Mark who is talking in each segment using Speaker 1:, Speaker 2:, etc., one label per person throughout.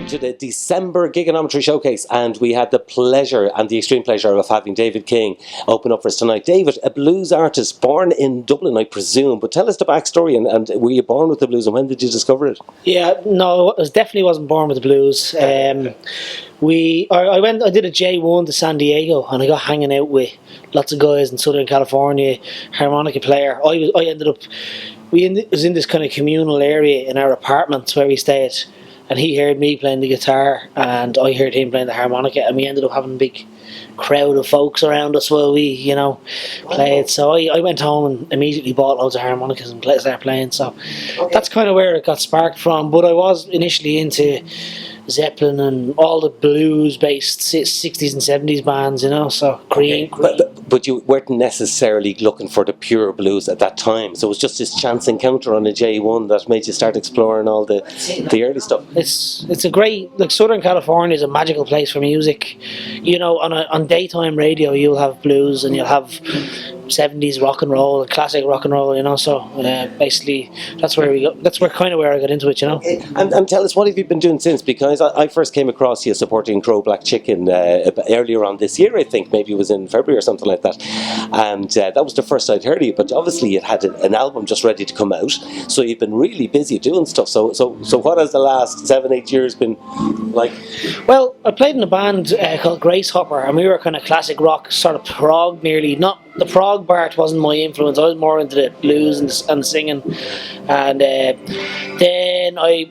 Speaker 1: welcome to the December Gigonometry Showcase, and we had the pleasure and the extreme pleasure of having David King open up for us tonight. David, a blues artist born in Dublin, I presume, but tell us the backstory, and were you born with the blues, and when did you discover it?
Speaker 2: Yeah, no, I definitely wasn't born with the blues. I did a J1 to San Diego, and I got hanging out with lots of guys in Southern California, harmonica player. I ended up, was in this kind of communal area in our apartments where we stayed, and he heard me playing the guitar, and I heard him playing the harmonica, and we ended up having a big crowd of folks around us while we, played. So I went home and immediately bought loads of harmonicas and started playing. So that's kind of where it got sparked from. But I was initially into Zeppelin and all the blues-based 60s and 70s bands, so Cream.
Speaker 1: But you weren't necessarily looking for the pure blues at that time, so it was just this chance encounter on a J1 that made you start exploring all the early stuff.
Speaker 2: It's a great, Southern California is a magical place for music. On daytime radio you'll have blues and you'll have 70s rock and roll and classic rock and roll, so basically that's where we go. That's where I got into it,
Speaker 1: And tell us, what have you been doing since? Because I first came across you supporting Crow Black Chicken earlier on this year, I think, maybe it was in February or something like that, and that was the first I'd heard of you. But obviously you had an album just ready to come out, so you've been really busy doing stuff. So what has the last 7-8 years been like?
Speaker 2: Well, I played in a band called Grace Hopper, and we were kind of classic rock, sort of prog nearly. Not the prog part wasn't my influence. I was more into the blues and the singing, and then I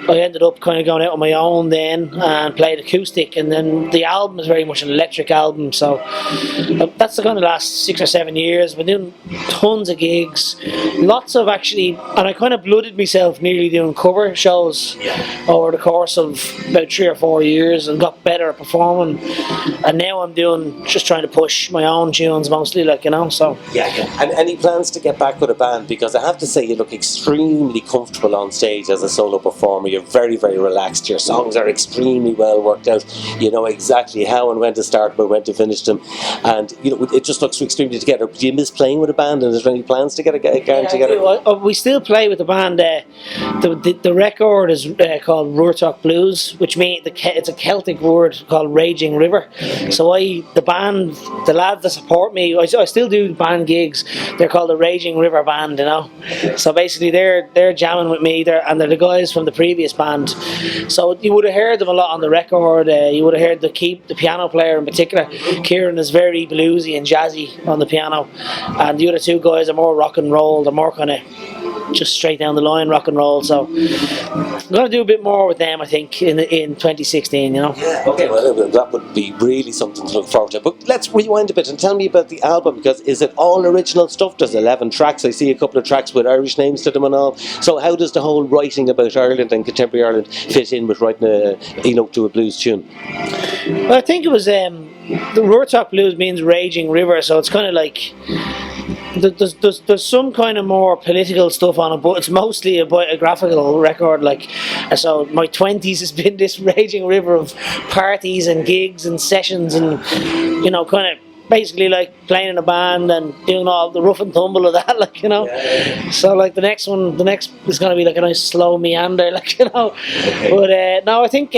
Speaker 2: ended up kind of going out on my own then and played acoustic, and then the album is very much an electric album. So that's the kind of last 6 or 7 years. Been doing tons of gigs, lots of actually, and I kind of blooded myself nearly doing cover shows over the course of about 3 or 4 years, and got better at performing. And now I'm just trying to push my own tunes mostly, so.
Speaker 1: Yeah. And any plans to get back with a band? Because I have to say, you look extremely comfortable on stage as a solo performer. You're very, very relaxed. Your songs are extremely well worked out. You know exactly how and when to start, but when to finish them. And it just looks extremely together. Do you miss playing with a band? And is there any plans to get a gang together?
Speaker 2: We still play with the band. The record is called Ruartach Blues, which means it's a Celtic word called Raging River. So the lads that support me, I still do band gigs. They're called the Raging River Band, So basically they're jamming with me there, and they're the guys from the previous band. So you would have heard them a lot on the record. You would have heard the piano player in particular. Kieran is very bluesy and jazzy on the piano, and the other two guys are more rock and roll. They're more kind of just straight down the line rock and roll. So I'm going to do a bit more with them, I think, in 2016.
Speaker 1: Yeah. Okay. Well, that would be really something to look forward to. But let's rewind a bit and tell me about the album, because is it all original stuff? There's 11 tracks. I see a couple of tracks with Irish names to them and all. So how does the whole writing about Ireland and contemporary Ireland fit in with writing to a blues tune?
Speaker 2: Well, I think it was the Ruartach Blues means Raging River, so it's kind of like there's some kind of more political stuff on it, but it's mostly a biographical record. So my 20s has been this raging river of parties and gigs and sessions, and kind of basically like playing in a band and doing all the rough and tumble of that, So the next is going to be like a nice slow meander,
Speaker 1: Okay.
Speaker 2: But no, I think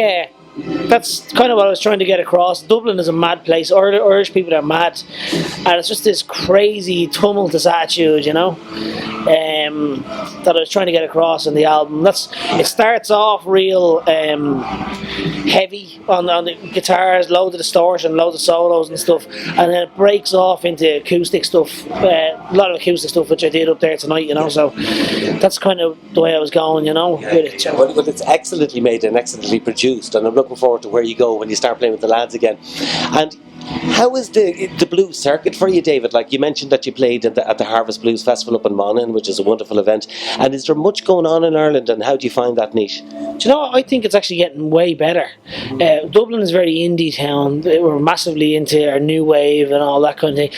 Speaker 2: that's kind of what I was trying to get across. Dublin is a mad place. Irish people are mad, and it's just this crazy tumultuous attitude, that I was trying to get across in the album. It starts off real heavy on the guitars, loads of distortion, loads of solos and stuff, and then it breaks off into acoustic stuff, a lot of acoustic stuff which I did up there tonight, so that's kind of the way I was going, with it.
Speaker 1: Well, it's excellently made and excellently produced, and I'm looking forward to where you go when you start playing with the lads again. And how is the blues circuit for you, David? Like you mentioned that you played at the Harvest Blues Festival up in Monaghan, which is a wonderful event. And is there much going on in Ireland, and how do you find that niche?
Speaker 2: Do you know what? I think it's actually getting way better. Dublin is a very indie town. We're massively into our new wave and all that kind of thing.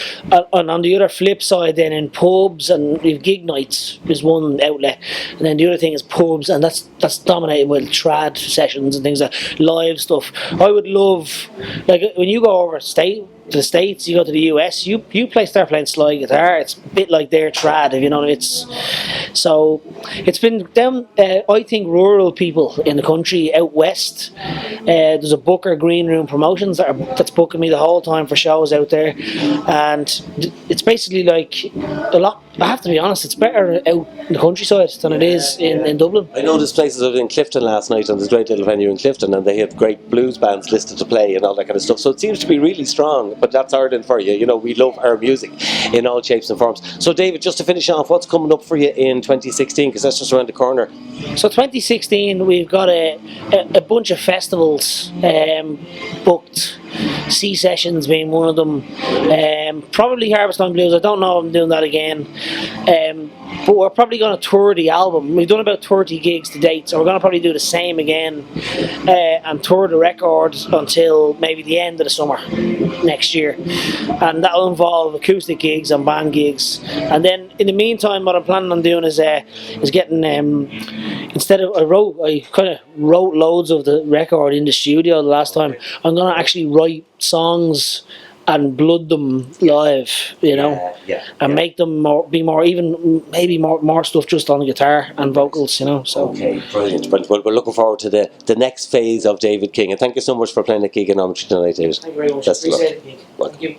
Speaker 2: And on the other flip side, then in pubs and we've gig nights is one outlet, and then the other thing is pubs, and that's dominated with trad sessions and things like live stuff. I would love, when you go over to the States, you go to the US, you start playing slide guitar, it's a bit like their trad, So it's been down, I think, rural people in the country out west. There's a Booker Green Room Promotions that's booking me the whole time for shows out there, and it's basically like a lot. I have to be honest, it's better out in the countryside than it is in Dublin.
Speaker 1: I know there's places out in Clifton last night, and there's a great little venue in Clifton, and they have great blues bands listed to play and all that kind of stuff. So it seems to be really strong, but that's Ireland for you. You know, we love our music in all shapes and forms. So David, just to finish off, what's coming up for you in 2016? Because that's just around the corner.
Speaker 2: So 2016, we've got a bunch of festivals booked. Sea Sessions being one of them. Probably Harvest Time Blues. I don't know if I'm doing that again. But we're probably going to tour the album. We've done about 30 gigs to date, so we're going to probably do the same again and tour the record until maybe the end of the summer next year. And that'll involve acoustic gigs and band gigs. And then in the meantime, what I'm planning on doing is getting instead of I kind of wrote loads of the record in the studio the last time. I'm going to actually write songs and blood them live, you know, and make them be more even, maybe more stuff just on the guitar and vocals, you know. So
Speaker 1: okay, brilliant. Well, we're looking forward to the next phase of David King, and thank you so much for playing the Gigonometry tonight, David.
Speaker 2: Thank you very much.
Speaker 1: Best of luck.
Speaker 2: Appreciate it. Thank you.